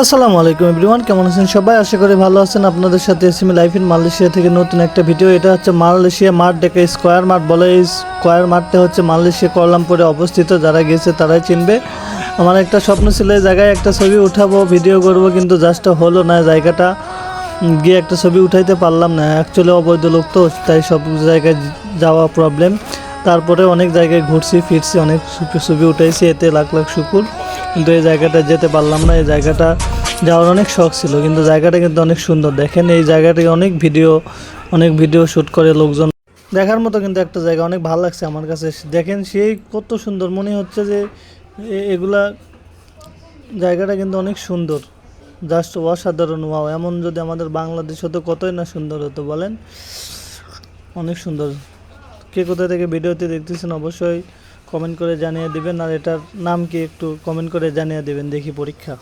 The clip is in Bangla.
আসসালামু আলাইকুম এভরিওয়ান, কেমন আছেন সবাই? আশা করি ভালো আছেন। আপনাদের সাথে এসএমই লাইফ ইন মালয়েশিয়া থেকে নতুন একটা ভিডিও। এটা হচ্ছে মালয়েশিয়া মাঠ, ডেকে স্কোয়ার মাঠ বলে। এই স্কোয়ার মাঠটা হচ্ছে মালয়েশিয়া কুয়ালালামপুরে অবস্থিত। যারা গেছে তারাই চিনবে। আমার একটা স্বপ্ন ছিল এই জায়গায় একটা ছবি উঠাবো, ভিডিও করব, কিন্তু জাস্ট হলো না। জায়গাটা গিয়ে একটা ছবি উঠাইতে পারলাম না। অ্যাকচুয়ালি অবৈধ লোক তো, তাই সব জায়গায় যাওয়া প্রবলেম। তারপরে অনেক জায়গায় ঘুরছি ফিরছি, অনেক ছবি উঠাইছি, এতে লাখ লাখ শুকুর। কিন্তু এই জায়গাটা যেতে পারলাম না। এই জায়গাটা যাওয়ার অনেক শখ ছিল, কিন্তু জায়গাটা কিন্তু অনেক সুন্দর। দেখেন এই জায়গাটায় অনেক ভিডিও শ্যুট করে লোকজন। দেখার মতো কিন্তু একটা জায়গা, অনেক ভালো লাগছে আমার কাছে। দেখেন সেই কত সুন্দর, মনে হচ্ছে যে এগুলা জায়গাটা কিন্তু অনেক সুন্দর, জাস্ট অসাধারণ। ওয়াও, এমন যদি আমাদের বাংলাদেশ হতো কতই না সুন্দর হতো বলেন। অনেক সুন্দর। কে কোথা থেকে ভিডিওতে দেখতেছেন অবশ্যই কমেন্ট করে জানিয়ে দিবেন। আর এটার নাম কি একটু কমেন্ট করে জানিয়ে দিবেন, দেখি পরীক্ষা।